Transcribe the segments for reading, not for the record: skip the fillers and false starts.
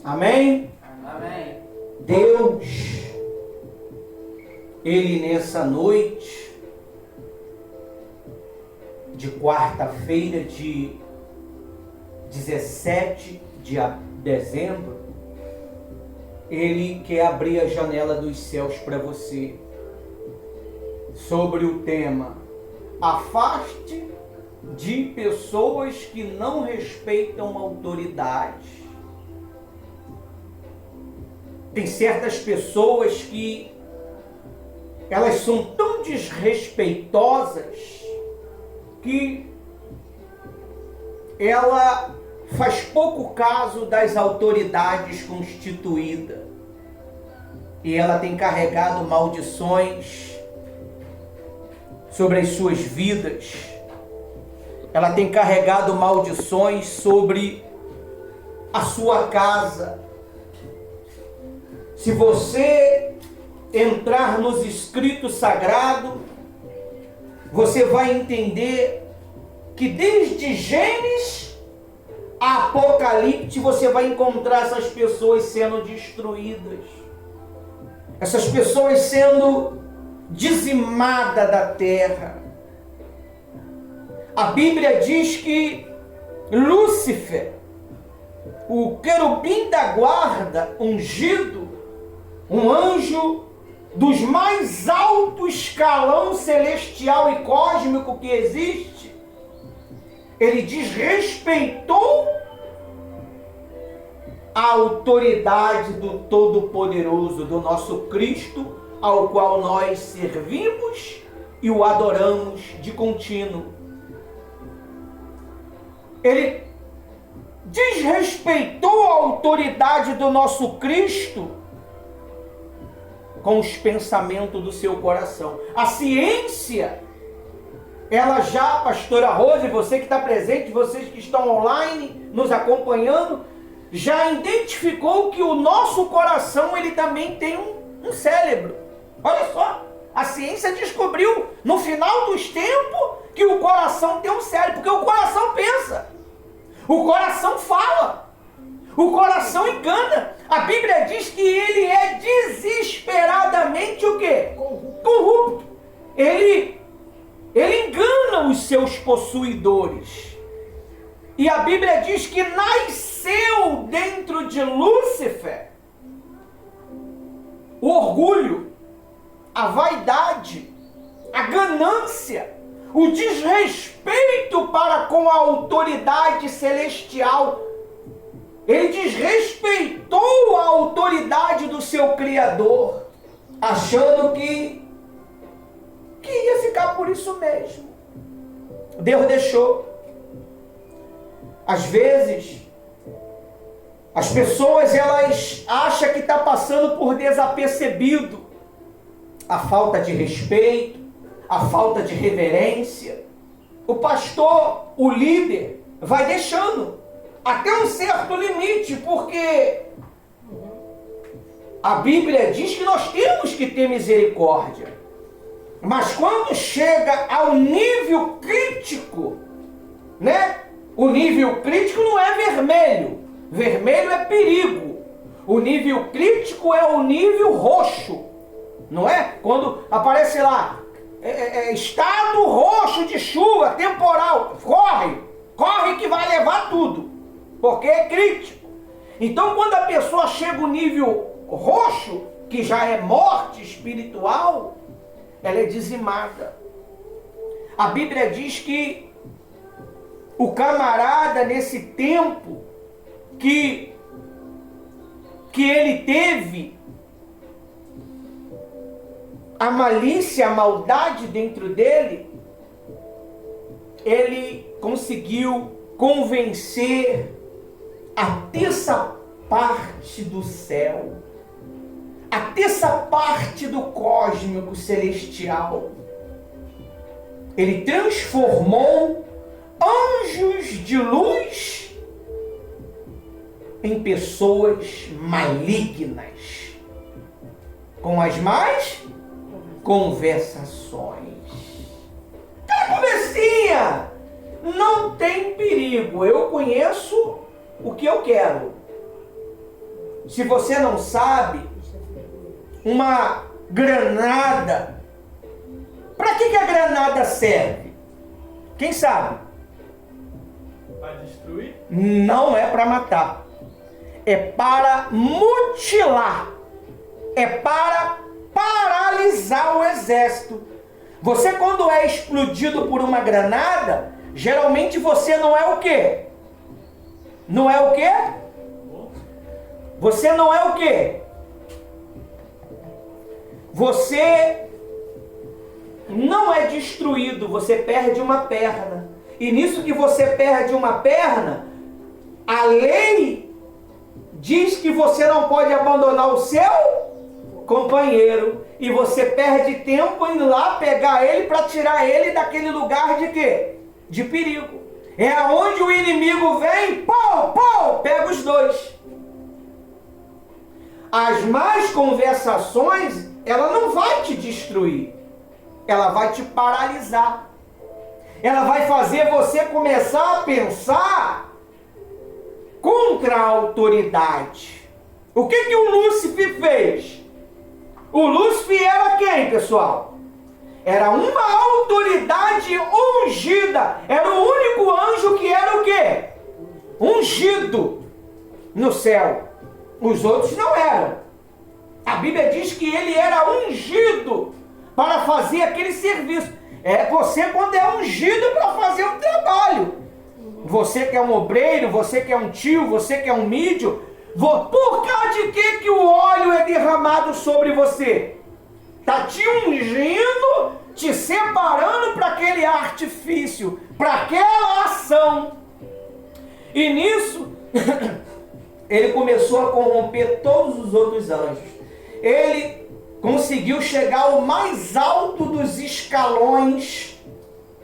Amém? Amém. Deus, Ele nessa noite de quarta-feira de 17 de dezembro, Ele quer abrir a janela dos céus para você sobre o tema: afaste de pessoas que não respeitam a autoridade. Tem certas pessoas que elas são tão desrespeitosas que ela faz pouco caso das autoridades constituídas. E ela tem carregado maldições sobre as suas vidas. Ela tem carregado maldições sobre a sua casa. Se você entrar nos escritos sagrados, você vai entender que desde Gênesis a Apocalipse você vai encontrar essas pessoas sendo destruídas. Essas pessoas sendo dizimadas da terra. A Bíblia diz que Lúcifer, o querubim da guarda, ungido, um anjo dos mais alto escalão celestial e cósmico que existe, ele desrespeitou a autoridade do Todo-Poderoso, do nosso Cristo, ao qual nós servimos e o adoramos de contínuo. Ele desrespeitou a autoridade do nosso Cristo com os pensamentos do seu coração. A ciência, ela já, pastora Rose, você que está presente, vocês que estão online nos acompanhando, já identificou que o nosso coração, ele também tem um cérebro. Olha só, a ciência descobriu no final dos tempos que o coração tem um cérebro, porque o coração pensa, o coração fala, o coração engana. A Bíblia diz que ele é desesperadamente o quê? Corrupto. Ele engana os seus possuidores. E a Bíblia diz que nasceu dentro de Lúcifer o orgulho, a vaidade, a ganância, o desrespeito para com a autoridade celestial. Ele desrespeitou a autoridade do seu Criador, achando que ia ficar por isso mesmo. Deus deixou. Às vezes, as pessoas elas acham que está passando por desapercebido a falta de respeito, a falta de reverência. O pastor, o líder, vai deixando até um certo limite, porque a Bíblia diz que nós temos que ter misericórdia. Mas quando chega ao nível crítico, né? O nível crítico não é vermelho. Vermelho é perigo. O nível crítico é o nível roxo. Não é? Quando aparece lá, estado roxo de chuva, temporal. Corre que vai levar tudo. Porque é crítico. Então quando a pessoa chega ao nível roxo, que já é morte espiritual, ela é dizimada. A Bíblia diz que o camarada, nesse tempo que ele teve a malícia, a maldade dentro dele, ele conseguiu convencer a terça parte do céu, a terça parte do cósmico celestial. Ele transformou anjos de luz em pessoas malignas, com as más conversações. Aquela conversinha não tem perigo. Eu conheço o que eu quero. se você não sabe, uma granada. Para que a granada serve? Quem sabe? Para destruir? Não é para matar. É para mutilar. É para paralisar o exército. Você, quando é explodido por uma granada, geralmente você não é o quê? Não é o quê? Você não é o quê? Você não é destruído, você perde uma perna. E nisso que você perde uma perna, a lei diz que você não pode abandonar o seu companheiro. E você perde tempo indo lá pegar ele para tirar ele daquele lugar de quê? De perigo. É aonde o inimigo vem, pau, pau, pega os dois. As más conversações, ela não vai te destruir. Ela vai te paralisar. Ela vai fazer você começar a pensar contra a autoridade. O que o Lúcifer fez? O Lúcifer era quem, pessoal? Era uma autoridade ungida. Era o único anjo que era o quê? Ungido no céu. Os outros não eram. A Bíblia diz que ele era ungido para fazer aquele serviço. É você quando é ungido para fazer um trabalho. Você que é um obreiro, você que é um tio, você que é um mídio, por causa de que o óleo é derramado sobre você? Está te ungindo, te separando para aquele artifício, para aquela ação. E nisso, ele começou a corromper todos os outros anjos. Ele conseguiu chegar ao mais alto dos escalões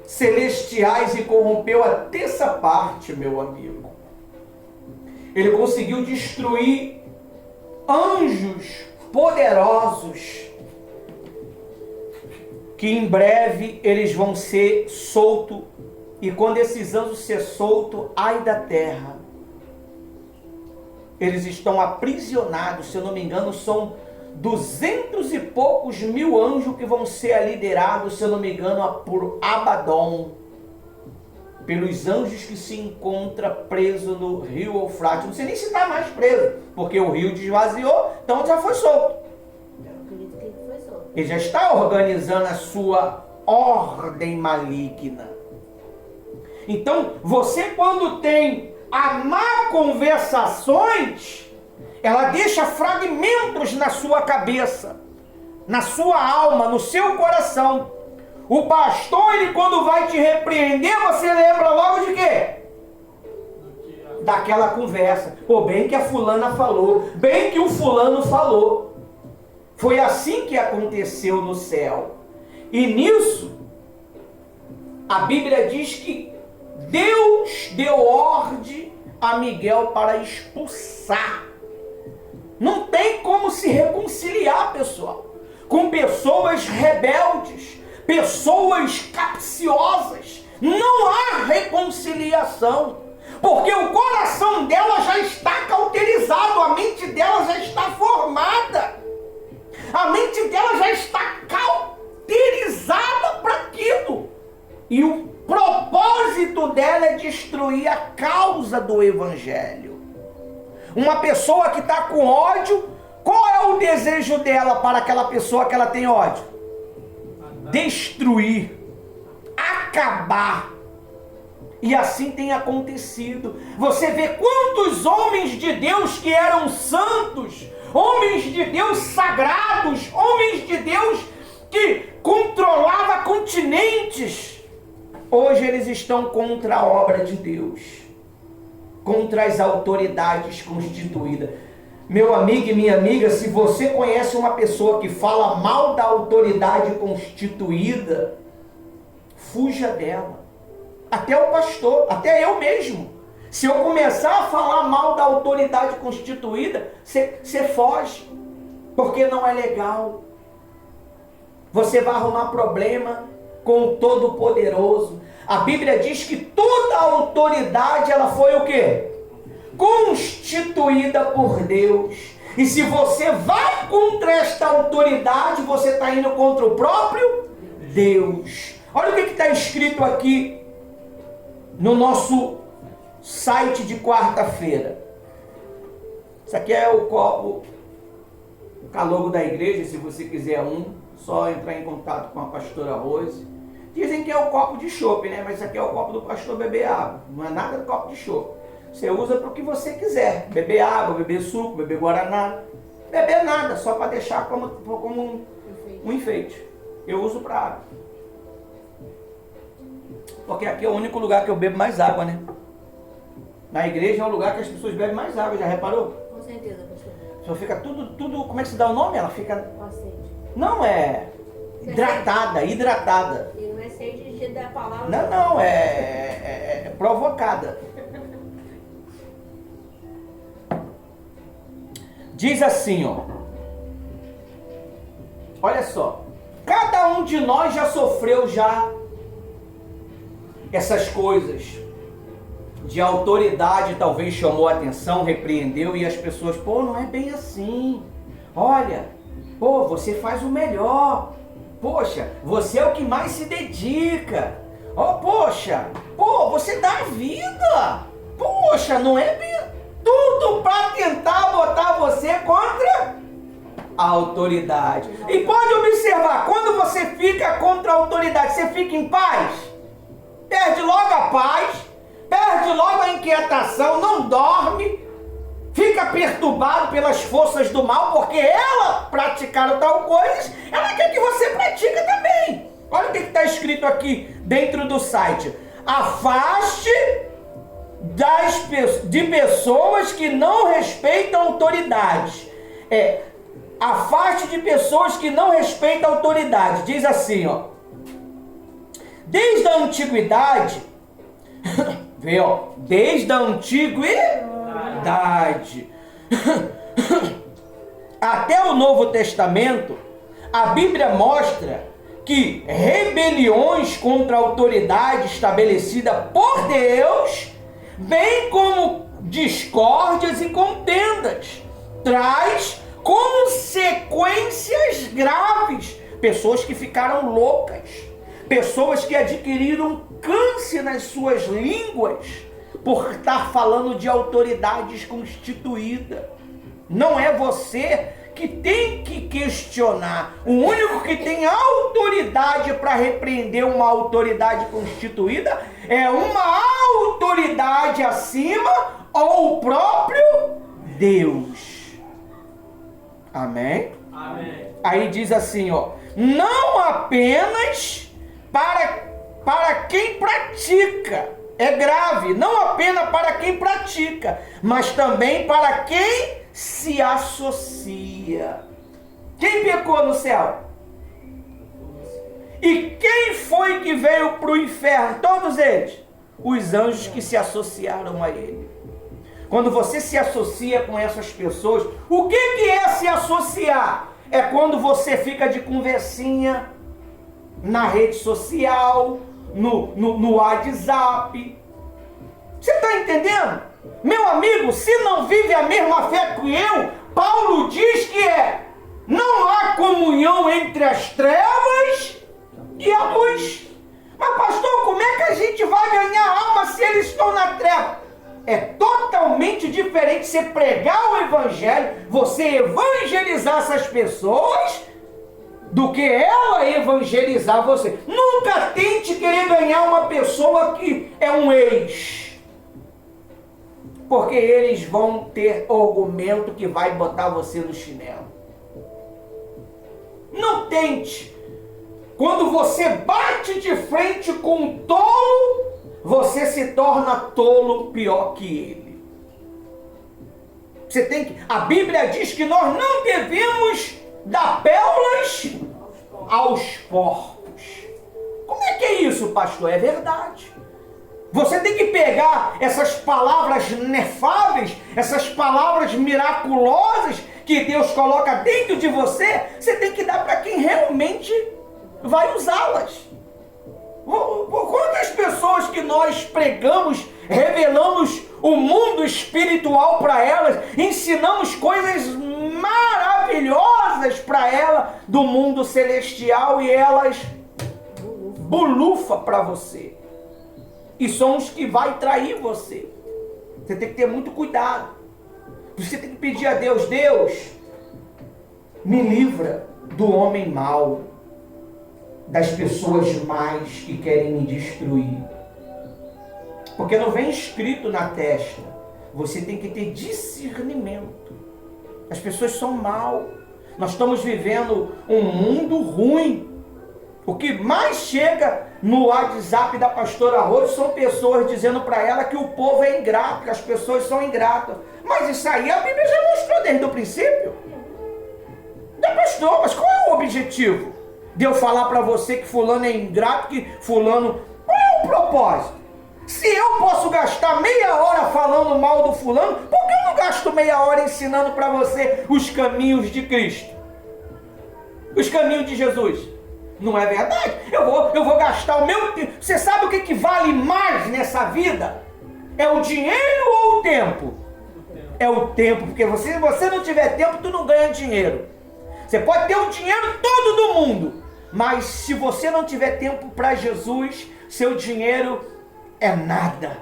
celestiais e corrompeu a terça parte, meu amigo. Ele conseguiu destruir anjos poderosos, que em breve eles vão ser soltos, e quando esses anjos ser soltos, ai da terra. Eles estão aprisionados, se eu não me engano, são 200 e poucos mil anjos que vão ser liderados, se eu não me engano, por Abaddon, pelos anjos que se encontram presos no rio Eufrates. Não sei nem se está mais preso, porque o rio desvaziou, então já foi solto. Eu acredito que ele foi solto. Ele já está organizando a sua ordem maligna. Então, você quando tem a má conversações, ela deixa fragmentos na sua cabeça, na sua alma, no seu coração. O pastor, ele quando vai te repreender, você lembra logo de quê? Daquela conversa. Pô, bem que a fulana falou, bem que o fulano falou. Foi assim que aconteceu no céu. E nisso, a Bíblia diz que Deus deu ordem a Miguel para expulsar. Não tem como se reconciliar, pessoal, com pessoas rebeldes, pessoas capciosas. Não há reconciliação, porque o coração dela já está cauterizado, a mente dela já está formada, a mente dela já está cauterizada para aquilo. E o propósito dela é destruir a causa do Evangelho. Uma pessoa que está com ódio, qual é o desejo dela para aquela pessoa que ela tem ódio? Destruir, acabar. E assim tem acontecido. Você vê quantos homens de Deus que eram santos, homens de Deus sagrados, homens de Deus que controlavam continentes, hoje eles estão contra a obra de Deus, contra as autoridades constituídas. Meu amigo e minha amiga, se você conhece uma pessoa que fala mal da autoridade constituída, fuja dela. Até o pastor, até eu mesmo. Se eu começar a falar mal da autoridade constituída, você foge, porque não é legal. Você vai arrumar problema com o Todo-Poderoso. A Bíblia diz que toda a autoridade, ela foi o quê? Constituída por Deus. E se você vai contra esta autoridade, você está indo contra o próprio Deus. Olha o que está escrito aqui no nosso site de quarta-feira. Isso aqui é o copo Calogo da igreja. Se você quiser só entrar em contato com a pastora Rose. Dizem que é o copo de chopp, né? Mas isso aqui é o copo do pastor beber água. Não é nada do copo de chopp. Você usa para o que você quiser. Beber água, beber suco, beber guaraná. Beber nada, só para deixar como um enfeite. Eu uso para água. Porque aqui é o único lugar que eu bebo mais água, né? Na igreja é o lugar que as pessoas bebem mais água, já reparou? Com certeza, pastor. Só fica tudo, como é que se dá o nome? Ela fica... Com sede. Não, é hidratada. E não é sede da palavra. Não, é provocada. Diz assim, ó. Olha só. Cada um de nós já sofreu essas coisas de autoridade, talvez chamou a atenção, repreendeu, e as pessoas, não é bem assim. Olha, você faz o melhor. Poxa, você é o que mais se dedica. Você dá a vida. Poxa, não é bem... Tudo para tentar botar você contra a autoridade. E pode observar, quando você fica contra a autoridade, você fica em paz? Perde logo a paz, perde logo a inquietação, não dorme, fica perturbado pelas forças do mal, porque ela praticaram tal coisa, ela quer que você pratique também. Olha o que está escrito aqui dentro do site. Afaste de pessoas que não respeitam autoridades. Afaste de pessoas que não respeitam autoridade. Diz assim, ó. Desde a antiguidade, vê, ó, desde a antiguidade até o Novo Testamento, a Bíblia mostra que rebeliões contra a autoridade estabelecida por Deus, bem como discórdias e contendas, traz consequências graves. Pessoas que ficaram loucas, pessoas que adquiriram câncer nas suas línguas por estar falando de autoridades constituídas. Não é você que tem que questionar. O único que tem autoridade para repreender uma autoridade constituída é uma autoridade acima ou o próprio Deus. Amém? Amém. Aí diz assim, ó, não apenas para quem pratica, é grave, não apenas para quem pratica, mas também para quem se associa. Quem pecou no céu? E quem foi que veio para o inferno? Todos eles. Os anjos que se associaram a ele. Quando você se associa com essas pessoas, o que é se associar? É quando você fica de conversinha na rede social, no WhatsApp. Você está entendendo? Meu amigo, se não vive a mesma fé que eu, Paulo diz que não há comunhão entre as trevas e a luz. Mas pastor, como é que a gente vai ganhar alma se eles estão na treva? É totalmente diferente você pregar o evangelho, você evangelizar essas pessoas, do que ela evangelizar você. Nunca tente querer ganhar uma pessoa que é um ex, porque eles vão ter argumento que vai botar você no chinelo. Não tente. Quando você bate de frente com um tolo, você se torna tolo pior que ele. A Bíblia diz que nós não devemos dar pérolas aos porcos. Como é que é isso, pastor? É verdade. Você tem que pegar essas palavras inefáveis, essas palavras miraculosas que Deus coloca dentro de você, você tem que dar para quem realmente vai usá-las. Quantas pessoas que nós pregamos, revelamos o mundo espiritual para elas, ensinamos coisas maravilhosas para ela do mundo celestial e elas bulufa para você. E são os que vai trair você. Você tem que ter muito cuidado. Você tem que pedir a Deus, Deus, me livra do homem mau, das pessoas más que querem me destruir. Porque não vem escrito na testa. Você tem que ter discernimento. As pessoas são mal. Nós estamos vivendo um mundo ruim. O que mais chega no WhatsApp da pastora Rose são pessoas dizendo para ela que o povo é ingrato, que as pessoas são ingratas. Mas isso aí a Bíblia já mostrou desde o princípio. Já pastor, mas qual é o objetivo de eu falar para você que fulano é ingrato, que fulano... Qual é o propósito? Se eu posso gastar meia hora falando mal do fulano, por que eu não gasto meia hora ensinando para você os caminhos de Cristo? Os caminhos de Jesus? Não é verdade? Eu vou gastar o meu tempo. Você sabe o que vale mais nessa vida? É o dinheiro ou o tempo? É o tempo, porque se você não tiver tempo, tu não ganha dinheiro. Você pode ter o dinheiro todo do mundo, mas se você não tiver tempo para Jesus, seu dinheiro é nada.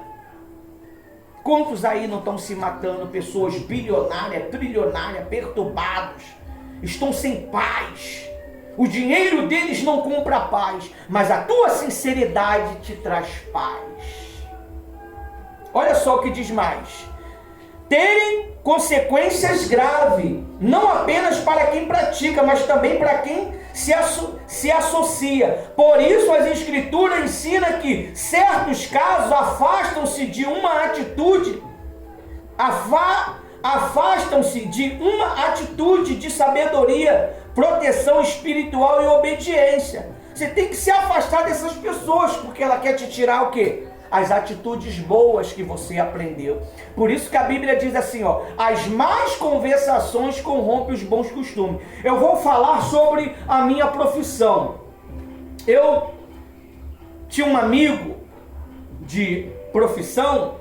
Quantos aí não estão se matando? Pessoas bilionárias, trilionárias, perturbados, estão sem paz. O dinheiro deles não compra paz, mas a tua sinceridade te traz paz. Olha só o que diz mais. Terem consequências graves, não apenas para quem pratica, mas também para quem se associa. Por isso as Escrituras ensinam que certos casos afastam-se de uma atitude, de sabedoria, proteção espiritual e obediência. Você tem que se afastar dessas pessoas, porque ela quer te tirar o quê? As atitudes boas que você aprendeu. Por isso que a Bíblia diz assim, ó, as más conversações corrompem os bons costumes. Eu vou falar sobre a minha profissão. Eu tinha um amigo de profissão,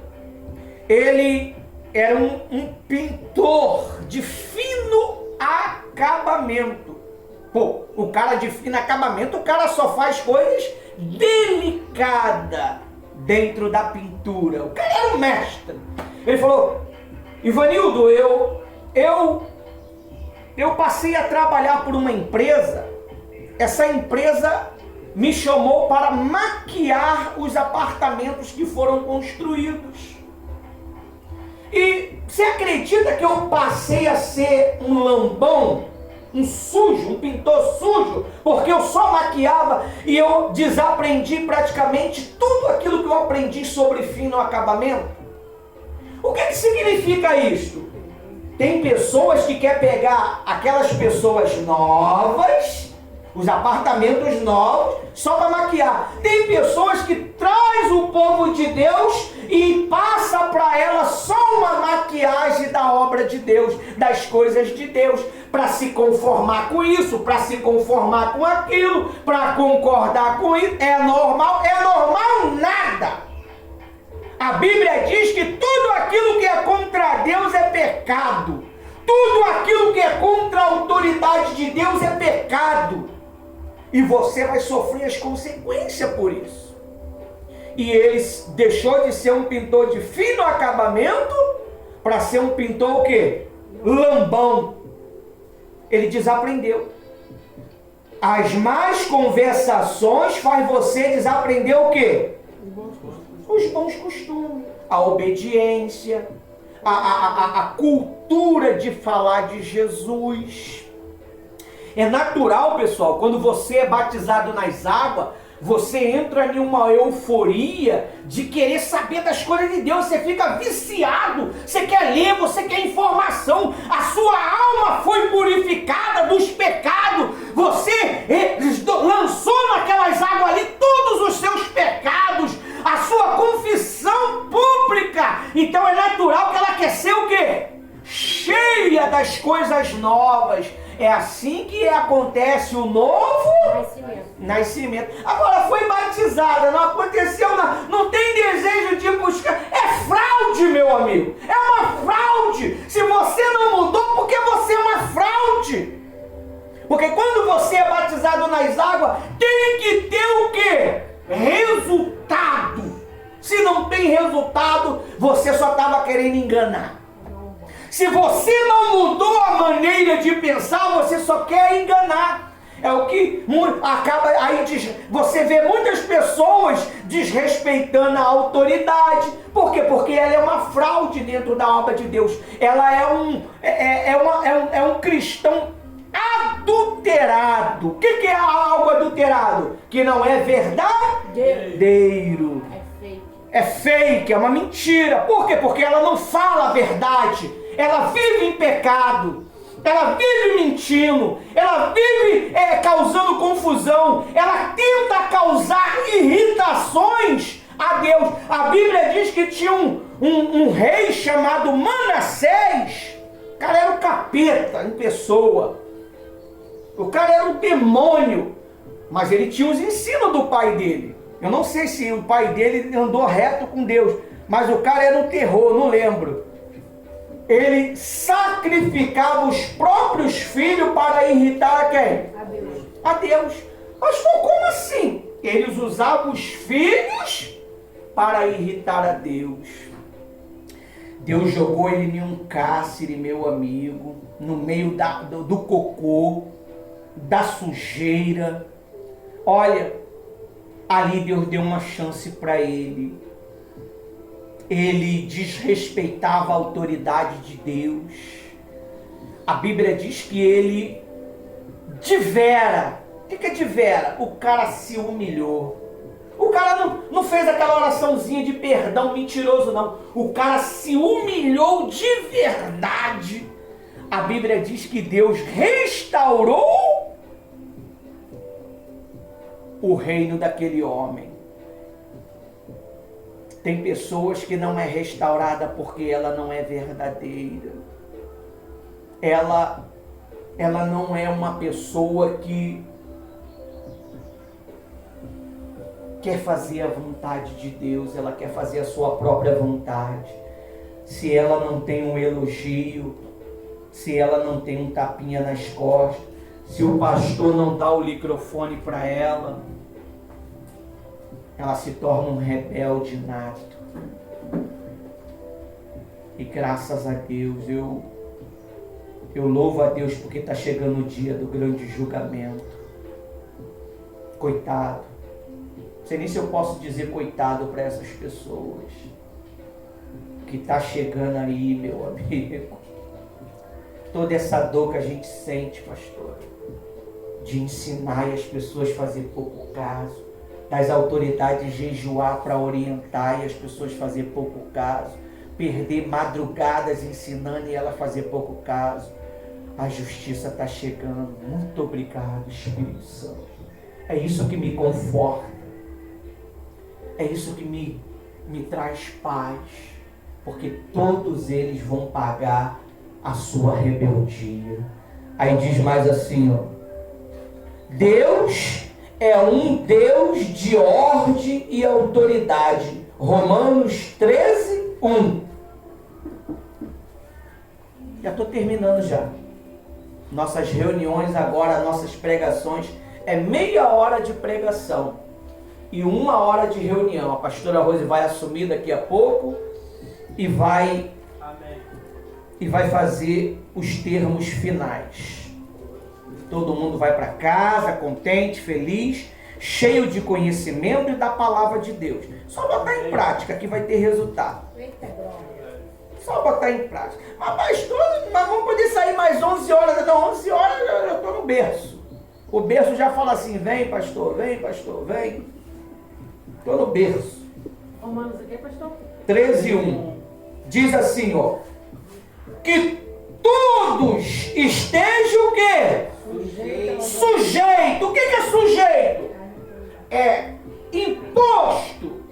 ele era um pintor de fino acabamento. Pô, o cara de fino acabamento, o cara só faz coisas delicadas dentro da pintura. O cara era um mestre. Ele falou, Ivanildo, eu passei a trabalhar por uma empresa. Essa empresa me chamou para maquiar os apartamentos que foram construídos. E você acredita que eu passei a ser um lambão, um sujo, um pintor sujo, porque eu só maquiava e eu desaprendi praticamente tudo aquilo que eu aprendi sobre fino acabamento? O que significa isso? Tem pessoas que querem pegar aquelas pessoas novas, os apartamentos novos, só para maquiar. Tem pessoas que traz o povo de Deus e passa para ela só uma maquiagem da obra de Deus, das coisas de Deus, para se conformar com isso, para se conformar com aquilo, para concordar com isso. É normal? É normal nada. A Bíblia diz que tudo aquilo que é contra Deus é pecado. Tudo aquilo que é contra a autoridade de Deus é pecado. E você vai sofrer as consequências por isso. E ele deixou de ser um pintor de fino acabamento para ser um pintor o quê? Lambão. Ele desaprendeu. As más conversações faz você desaprender o quê? Os bons costumes, a obediência, a cultura de falar de Jesus. É natural, pessoal, quando você é batizado nas águas, você entra em uma euforia de querer saber das coisas de Deus, você fica viciado, você quer ler, você quer informação, a sua alma foi purificada dos pecados, você lançou naquelas águas ali todos os seus pecados, a sua confissão pública, então é natural que ela quer ser o quê? Cheia das coisas novas. É assim que acontece o novo nascimento. Agora foi batizada, não aconteceu nada, não tem desejo de buscar. É fraude, meu amigo. É uma fraude. Se você não mudou, porque você é uma sem resultado, você só estava querendo enganar. Se você não mudou a maneira de pensar, você só quer enganar. É o que acaba aí. Você vê muitas pessoas desrespeitando a autoridade. Por quê? Porque ela é uma fraude dentro da obra de Deus. Ela é um cristão adulterado. O que é algo adulterado? Que não é verdadeiro. É fake, é uma mentira. Por quê? Porque ela não fala a verdade. Ela vive em pecado. Ela vive mentindo. Ela vive causando confusão. Ela tenta causar irritações a Deus. A Bíblia diz que tinha um rei chamado Manassés. O cara era o capeta em pessoa. O cara era um demônio. Mas ele tinha os ensinos do pai dele. Eu não sei se o pai dele andou reto com Deus, mas o cara era um terror, não lembro. Ele sacrificava os próprios filhos para irritar a quem? A Deus. Pastor, como assim? Eles usavam os filhos para irritar a Deus. Deus jogou ele em um cárcere, meu amigo, no meio do cocô, da sujeira. Olha, ali Deus deu uma chance para ele. Ele desrespeitava a autoridade de Deus. A Bíblia diz que ele o que é de vera? O cara se humilhou. O cara não fez aquela oraçãozinha de perdão mentiroso, não. O cara se humilhou de verdade. A Bíblia diz que Deus restaurou o reino daquele homem. Tem pessoas que não é restaurada porque ela não é verdadeira. Ela não é uma pessoa que quer fazer a vontade de Deus, ela quer fazer a sua própria vontade. Se ela não tem um elogio, se ela não tem um tapinha nas costas, se o pastor não dá o microfone para ela se torna um rebelde nato. E graças a Deus, eu louvo a Deus porque está chegando o dia do grande julgamento. Coitado. Não sei nem se eu posso dizer coitado para essas pessoas. Que está chegando aí, meu amigo. Toda essa dor que a gente sente, pastor. De ensinar e as pessoas fazer pouco caso. Das autoridades jejuar para orientar e as pessoas fazer pouco caso, perder madrugadas ensinando e ela fazer pouco caso. A justiça está chegando. Muito obrigado, Espírito Santo. É isso que me conforta. É isso que me traz paz, porque todos eles vão pagar a sua rebeldia. Aí diz mais assim, ó: Deus é um Deus de ordem e autoridade. Romanos 13, 1. Já estou terminando já. Nossas reuniões agora, nossas pregações, é meia hora de pregação e 1 hora de reunião. A pastora Rose vai assumir daqui a pouco e vai fazer os termos finais. Todo mundo vai para casa contente, feliz, cheio de conhecimento e da palavra de Deus. Só botar em prática que vai ter resultado. Só botar em prática. Mas pastor, nós vamos poder sair mais 11 horas. Não, 11 horas eu estou no berço. O berço já fala assim: vem pastor, vem. Estou no berço. Romanos aqui, pastor? 13, 1. Diz assim, ó: que todos estejam o quê? Sujeito. O que é sujeito? É imposto.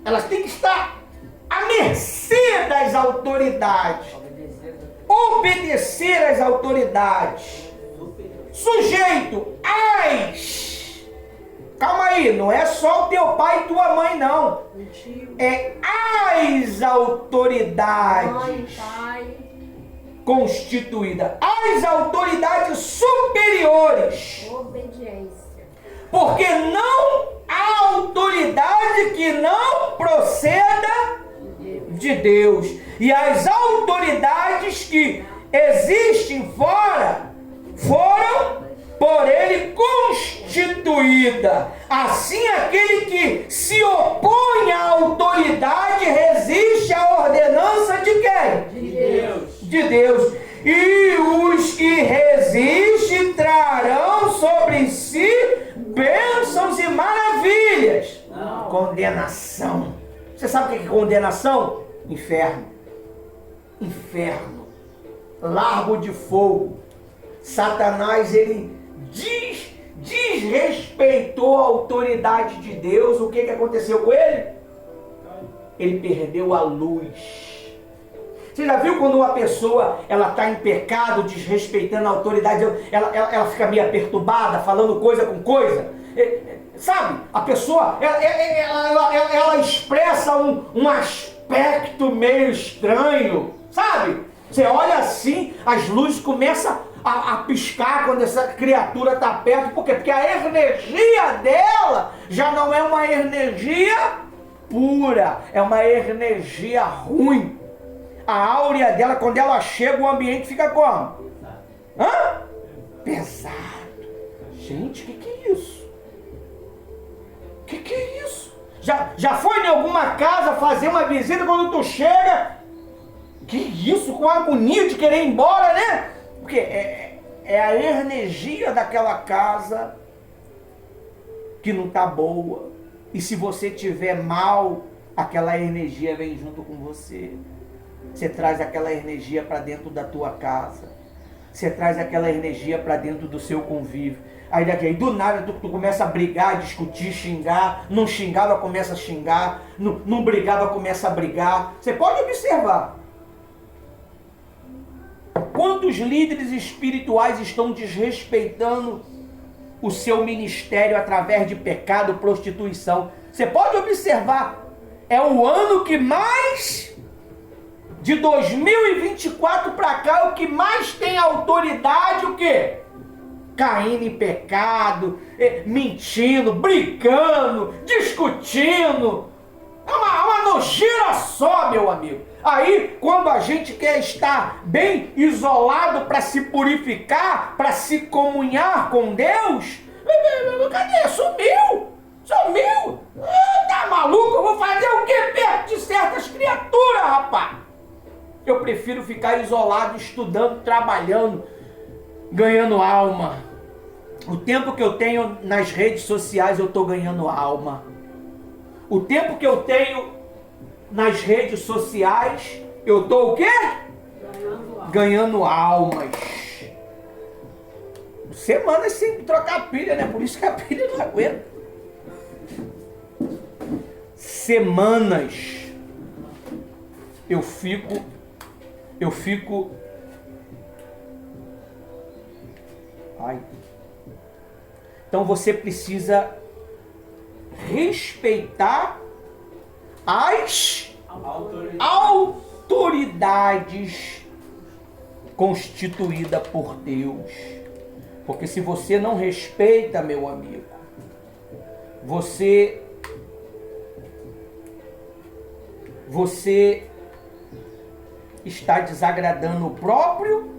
Elas têm que estar à mercê das autoridades. Obedecer às autoridades. Sujeito às. Calma aí, não é só o teu pai e tua mãe, não. É às autoridades constituída, as autoridades superiores. Obediência. Porque não há autoridade que não proceda de Deus. E as autoridades que existem fora foram por ele constituída. Assim, aquele que se opõe à autoridade resiste à ordenança de quem? De Deus. De Deus. E os que resistem trarão sobre si bênçãos e maravilhas. Não. Condenação. Você sabe o que é condenação? Inferno. Inferno. Largo de fogo. Satanás, ele desrespeitou a autoridade de Deus. O que aconteceu com ele? Ele perdeu a luz. Você já viu quando uma pessoa ela está em pecado, desrespeitando a autoridade, ela fica meio perturbada, falando coisa com coisa? Sabe? A pessoa, ela expressa um aspecto meio estranho, sabe? Você olha assim, as luzes começam a piscar quando essa criatura está perto. Por quê? Porque a energia dela já não é uma energia pura, é uma energia ruim. A áurea dela, quando ela chega, o ambiente fica como? Hã? Pesado. Gente, o que é isso? O que é isso? Já foi em alguma casa fazer uma visita, quando tu chega, que isso? Com agonia de querer ir embora, né? Porque é a energia daquela casa que não está boa. E se você tiver mal, aquela energia vem junto com você. Você traz aquela energia para dentro da tua casa. Você traz aquela energia para dentro do seu convívio. Aí daqui, do nada tu começa a brigar, discutir, xingar. Não xingava, começa a xingar. Não brigava, começa a brigar. Você pode observar. Quantos líderes espirituais estão desrespeitando o seu ministério através de pecado, prostituição? Você pode observar. É o ano que mais... De 2024 para cá, é o que mais tem autoridade, o quê? Caindo em pecado, mentindo, brincando, discutindo. É uma nojeira só, meu amigo. Aí, quando a gente quer estar bem isolado para se purificar, para se comunhar com Deus, cadê? Sumiu! Sumiu! Tá maluco? Eu vou fazer o que perto de certas criaturas, rapaz? Eu prefiro ficar isolado, estudando, trabalhando, ganhando alma. O tempo que eu tenho nas redes sociais, eu estou ganhando alma. O tempo que eu tenho nas redes sociais, eu estou o quê? Ganhando almas. Semanas sem trocar pilha, né? Por isso que a pilha não aguenta. Semanas eu fico. Ai. Então você precisa respeitar as autoridades constituídas por Deus. Porque se você não respeita, meu amigo, você está desagradando o próprio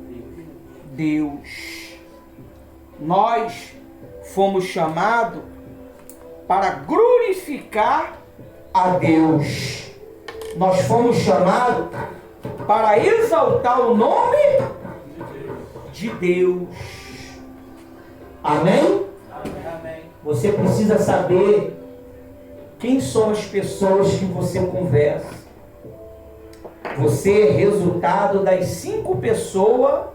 Deus. Nós fomos chamados para glorificar a Deus. Nós fomos chamados para exaltar o nome de Deus. Amém? Amém. Você precisa saber quem são as pessoas que você conversa. Você é resultado das 5 pessoas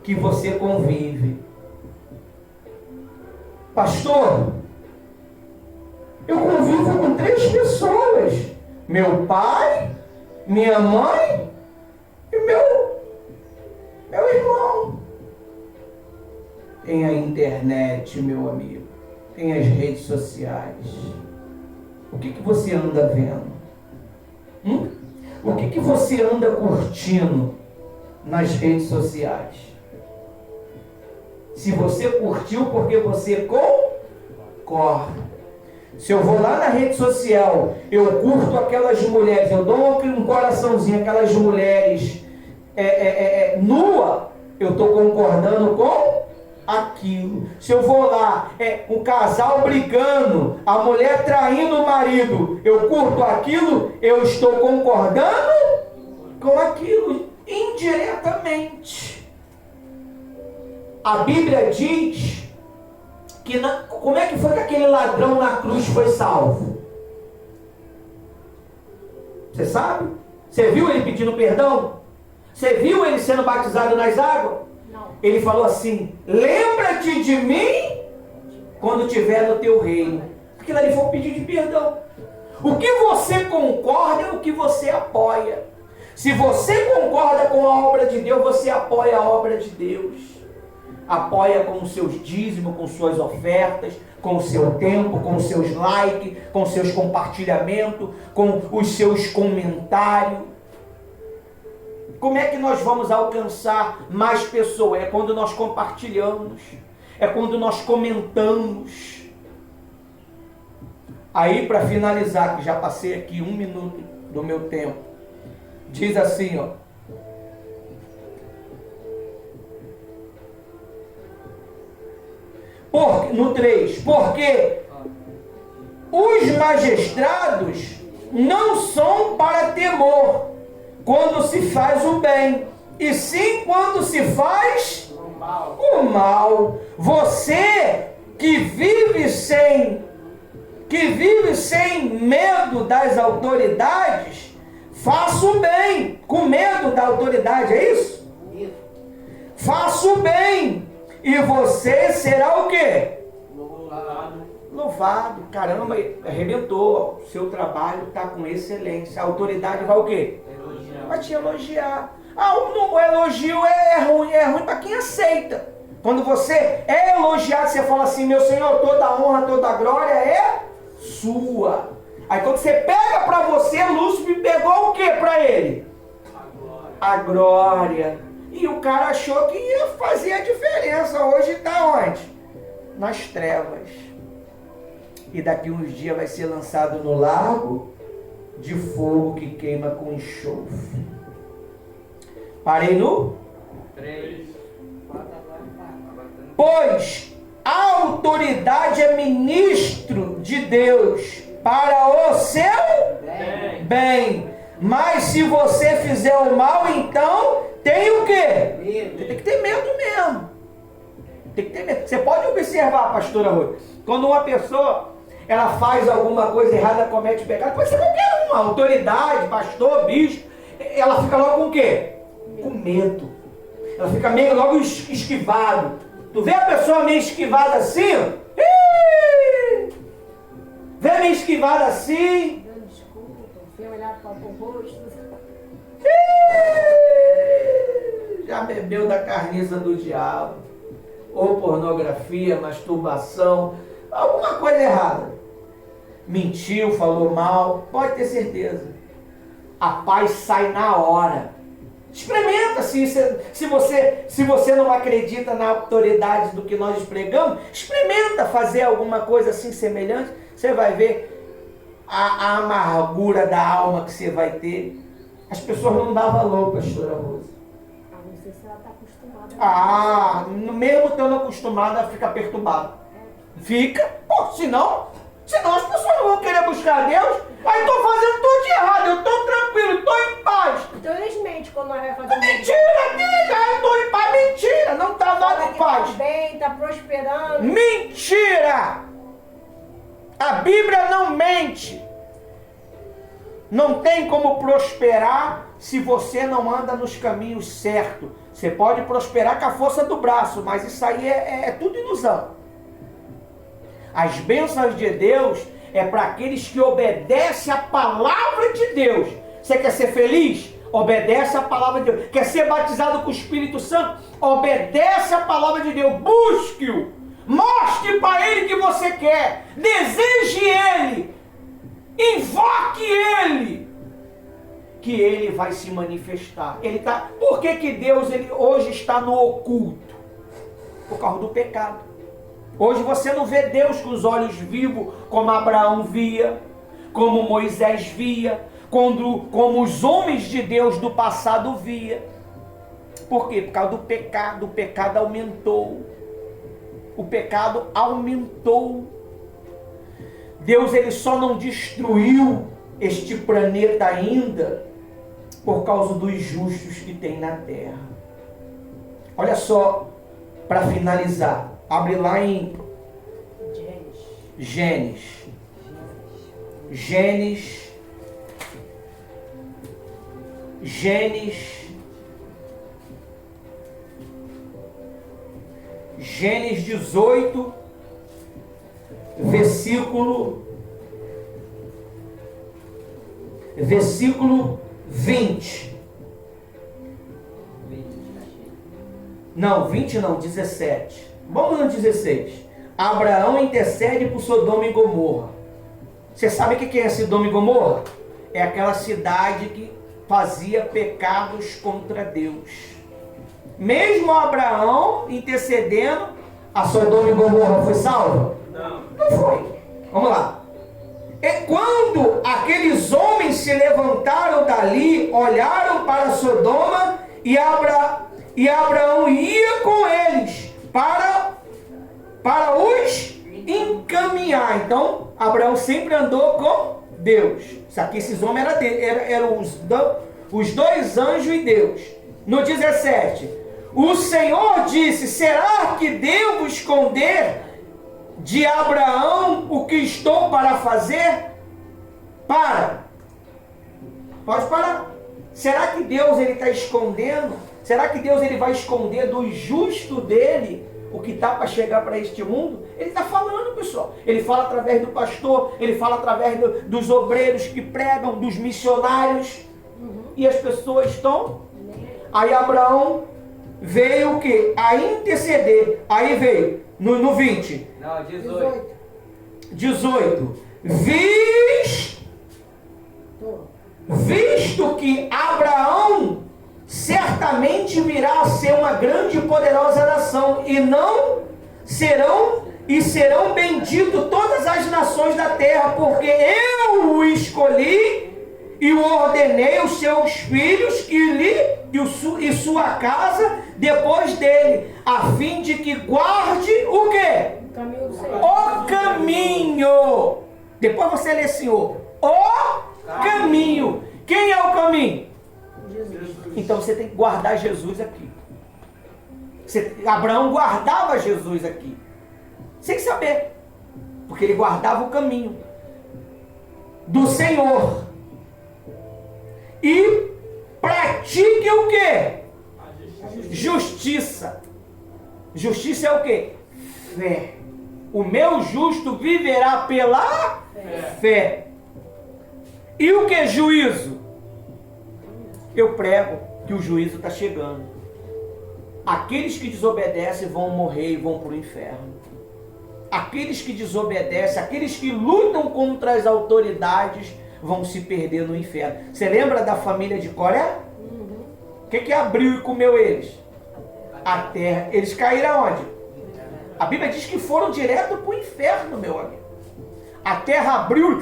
que você convive. Pastor, eu convivo com 3 pessoas. Meu pai, minha mãe e meu irmão. Tem a internet, meu amigo. Tem as redes sociais. O que você anda vendo? O que você anda curtindo nas redes sociais? Se você curtiu porque você concorda. Se eu vou lá na rede social, eu curto aquelas mulheres, eu dou um coraçãozinho, aquelas mulheres nua, eu estou concordando com aquilo. Se eu vou lá, um casal brigando, a mulher traindo o marido, eu curto aquilo, eu estou concordando com aquilo, indiretamente. A Bíblia diz que como é que foi que aquele ladrão na cruz foi salvo? Você sabe? Você viu ele pedindo perdão? Você viu ele sendo batizado nas águas? Não. Ele falou assim: lembra-te de mim quando estiver no teu reino. Aquilo ali foi um pedido de perdão. O que você concorda é o que você apoia. Se você concorda com a obra de Deus, você apoia a obra de Deus. Apoia com os seus dízimos, com suas ofertas, com o seu tempo, com os seus likes, com os seus compartilhamentos, com os seus comentários. Como é que nós vamos alcançar mais pessoas? É quando nós compartilhamos, é quando nós comentamos. Aí, para finalizar, que já passei aqui 1 minuto do meu tempo, diz assim, ó. No 3, porque os magistrados não são para temor quando se faz o bem, e sim quando se faz o mal. Você que vive sem medo das autoridades, faça o bem com medo da autoridade, é isso? Faça o bem e você será o quê? Louvado. Caramba, arrebentou. O seu trabalho está com excelência. A autoridade vai o quê? Vai te elogiar. O elogio é ruim para quem aceita. Quando você é elogiado, você fala assim: meu Senhor, toda a honra, toda a glória é sua. Aí quando você pega para você, Lúcifer pegou o que para ele? A glória. E o cara achou que ia fazer a diferença. Hoje está onde? Nas trevas. E daqui uns dias vai ser lançado no lago de fogo que queima com enxofre. Parei no 3. Pois a autoridade é ministro de Deus para o seu bem. Mas se você fizer o mal, então tem o quê? Você tem que ter medo mesmo. Tem que ter medo. Você pode observar, pastora Rui, quando uma pessoa ela faz alguma coisa errada, comete pecado, pode ser qualquer uma, autoridade, pastor, bispo, ela fica logo com o quê? Com medo. Ela fica meio logo esquivado. Tu vê a pessoa meio esquivada assim, ó. Vê meio esquivada assim. Desculpa, sem olhar para o rosto. Já bebeu da carniça do diabo. Ou pornografia, masturbação, alguma coisa errada. Mentiu, falou mal, pode ter certeza. A paz sai na hora. Experimenta, se você não acredita na autoridade do que nós pregamos, experimenta fazer alguma coisa assim semelhante, você vai ver a amargura da alma que você vai ter. As pessoas não dão valor, pastora Rosa. Não sei se ela está acostumada. Mesmo estando acostumada, a ficar perturbada. Fica, senão as pessoas não vão querer buscar Deus. Aí estou fazendo tudo de errado, eu estou tranquilo, estou em paz. Então eles mentem quando nós vamos fazer Mentira, eu estou em paz, mentira, não está nada em paz. Está bem, está prosperando. Mentira! A Bíblia não mente. Não tem como prosperar se você não anda nos caminhos certos. Você pode prosperar com a força do braço, mas isso aí é tudo ilusão. As bênçãos de Deus é para aqueles que obedecem a palavra de Deus. Você quer ser feliz? Obedece a palavra de Deus. Quer ser batizado com o Espírito Santo? Obedece a palavra de Deus. Busque-o. Mostre para Ele que você quer. Deseje Ele. Invoque Ele. Que Ele vai se manifestar. Por que Deus hoje está no oculto? Por causa do pecado. Hoje você não vê Deus com os olhos vivos, como Abraão via, como Moisés via, como os homens de Deus do passado via. Por quê? Por causa do pecado. O pecado aumentou. O pecado aumentou. Deus, ele só não destruiu este planeta ainda por causa dos justos que tem na terra. Olha só, para finalizar, abre lá em Gênesis 18, versículo 20. Não, 20 não, 17. Vamos no 16. Abraão intercede por Sodoma e Gomorra. Você sabe o que é Sodoma e Gomorra? É aquela cidade que fazia pecados contra Deus. Mesmo Abraão intercedendo, a Sodoma e Gomorra foi salva? Não foi. Vamos lá. E quando aqueles homens se levantaram dali, olharam para Sodoma e Abraão ia com eles para os encaminhar. Então, Abraão sempre andou com Deus. Isso aqui, esses homens eram os dois anjos e Deus. No 17, o Senhor disse: será que devo esconder de Abraão o que estou para fazer? Pode parar. Será que Deus está escondendo? Será que Deus vai esconder do justo dele o que está para chegar para este mundo? Ele está falando, pessoal. Ele fala através do pastor, ele fala através dos obreiros que pregam, dos missionários. E as pessoas estão. Aí Abraão veio o quê? A interceder. Aí veio no 20. Não, 18. 18. Visto que Abraão certamente virá a ser uma grande e poderosa nação, serão benditos todas as nações da terra, porque eu o escolhi e o ordenei os seus filhos e sua casa depois dele, a fim de que guarde o quê? O caminho. Depois você lê, Senhor, o caminho. Quem é o caminho? Jesus. Então você tem que guardar Jesus aqui. Abraão guardava Jesus aqui. Você tem que saber. Porque ele guardava o caminho do Senhor. E pratique o quê? Justiça. Justiça é o quê? Fé. O meu justo viverá pela fé. E o que é juízo? Eu prego que o juízo está chegando. Aqueles que desobedecem vão morrer e vão para o inferno. Aqueles que desobedecem, aqueles que lutam contra as autoridades, vão se perder no inferno. Você lembra da família de Coré? O que abriu e comeu eles? A terra. Eles caíram aonde? A Bíblia diz que foram direto para o inferno, meu amigo. A terra abriu,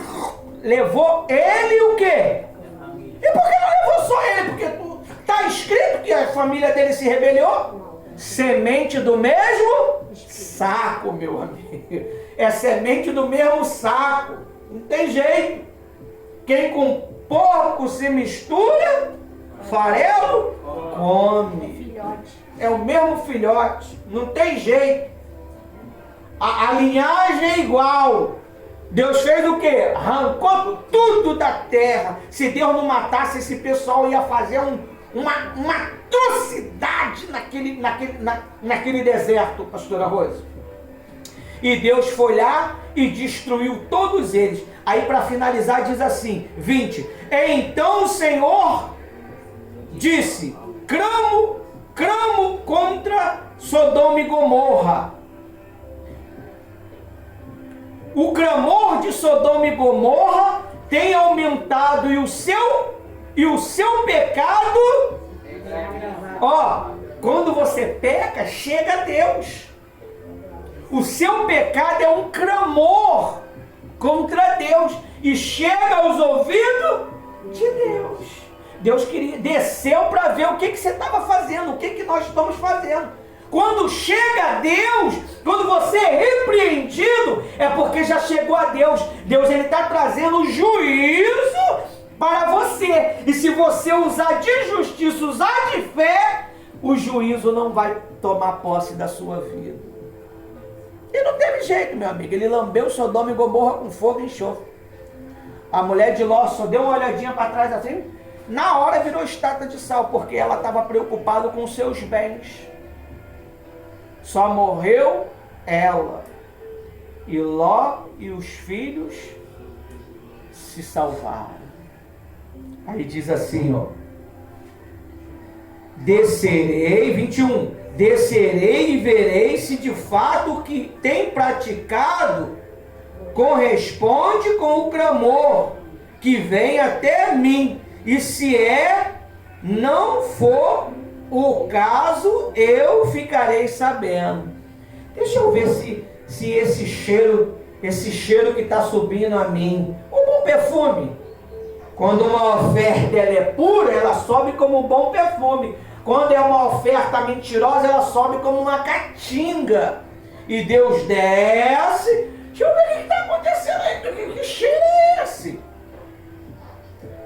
levou ele o quê? E por que não levou só ele? Porque está escrito que a família dele se rebelou? Semente do mesmo saco, meu amigo. É semente do mesmo saco. Não tem jeito. Quem com porco se mistura, farelo come. É o mesmo filhote. Não tem jeito. A linhagem é igual. Deus fez o quê? Arrancou tudo da terra. Se Deus não matasse esse pessoal, ia fazer uma atrocidade naquele deserto, pastora Rose. E Deus foi lá e destruiu todos eles. Aí para finalizar diz assim, 20. Então o Senhor disse, clamo contra Sodoma e Gomorra. O clamor de Sodoma e Gomorra tem aumentado e o seu pecado, quando você peca, chega a Deus. O seu pecado é um clamor contra Deus e chega aos ouvidos de Deus. Deus desceu para ver o que você estava fazendo, o que nós estamos fazendo. Quando chega a Deus, quando você é repreendido, é porque já chegou a Deus. Deus está trazendo juízo para você. E se você usar de justiça, usar de fé, o juízo não vai tomar posse da sua vida. E não teve jeito, meu amigo. Ele lambeu Sodoma e Gomorra com fogo e enxofre. A mulher de Ló só deu uma olhadinha para trás assim, na hora virou estátua de sal, porque ela estava preocupada com os seus bens. Só morreu ela. E Ló e os filhos se salvaram. Aí diz assim, ó. Descerei, 21. Descerei e verei se de fato o que tem praticado corresponde com o clamor que vem até mim. E se não for o caso, eu ficarei sabendo. Deixa eu ver se esse cheiro que está subindo a mim, um bom perfume. Quando uma oferta ela é pura, ela sobe como um bom perfume. Quando é uma oferta mentirosa, ela sobe como uma caatinga. E Deus desce. Deixa eu ver o que está acontecendo aí. Que cheiro é esse?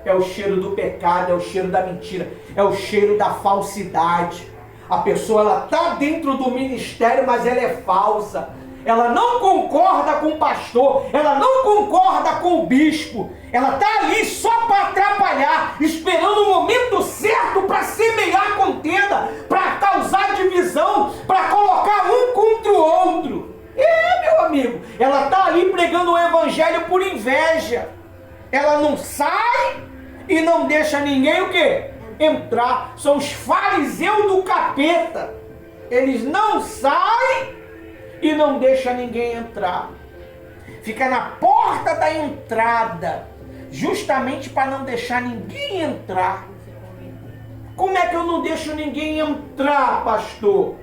É o cheiro do pecado, é o cheiro da mentira, é o cheiro da falsidade. A pessoa, ela está dentro do ministério, mas ela é falsa. Ela não concorda com o pastor, ela não concorda com o bispo. Ela está ali só para atrapalhar, esperando o momento certo para semear contenda, para causar divisão, para colocar um contra o outro. Meu amigo, ela está ali pregando o evangelho por inveja. Ela não sai e não deixa ninguém o quê? Entrar. São os fariseus do capeta. Eles não saem e não deixam ninguém entrar. Fica na porta da entrada, justamente para não deixar ninguém entrar. Como é que eu não deixo ninguém entrar, pastor?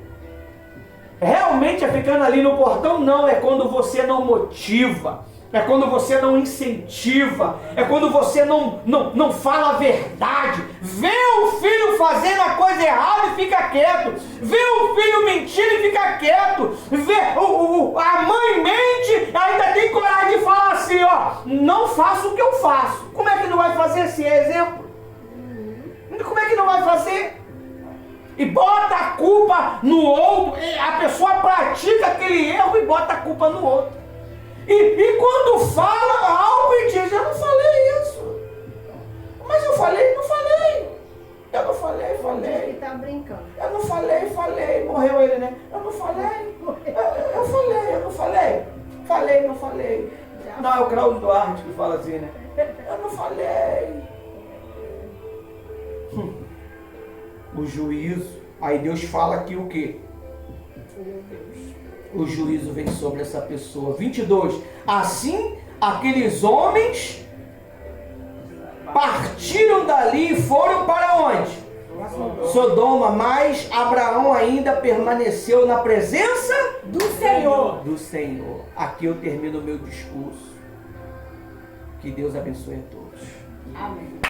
Realmente é ficando ali no portão? Não, é quando você não motiva. É quando você não incentiva, é quando você não fala a verdade. Vê o filho fazendo a coisa errada e fica quieto. Vê o filho mentindo e fica quieto. Vê a mãe mente, ainda tem coragem de falar assim, ó, não faço o que eu faço. Como é que não vai fazer esse exemplo? Como é que não vai fazer? E bota a culpa no outro. A pessoa pratica aquele erro e bota a culpa no outro. E quando fala algo e diz, eu não falei isso. Mas eu falei, não falei. Eu não falei, falei. Ele tá brincando. Eu não falei, falei. Morreu ele, né? Eu não falei. Eu falei, eu não falei. Falei, não falei. Não, é o Cláudio Duarte que fala assim, né? Eu não falei. O juízo. Aí Deus fala aqui o quê? O juízo vem sobre essa pessoa. 22. Assim, aqueles homens partiram dali e foram para onde? Sodoma, mas Abraão ainda permaneceu na presença do Senhor. Do Senhor. Aqui eu termino o meu discurso. Que Deus abençoe a todos. Amém.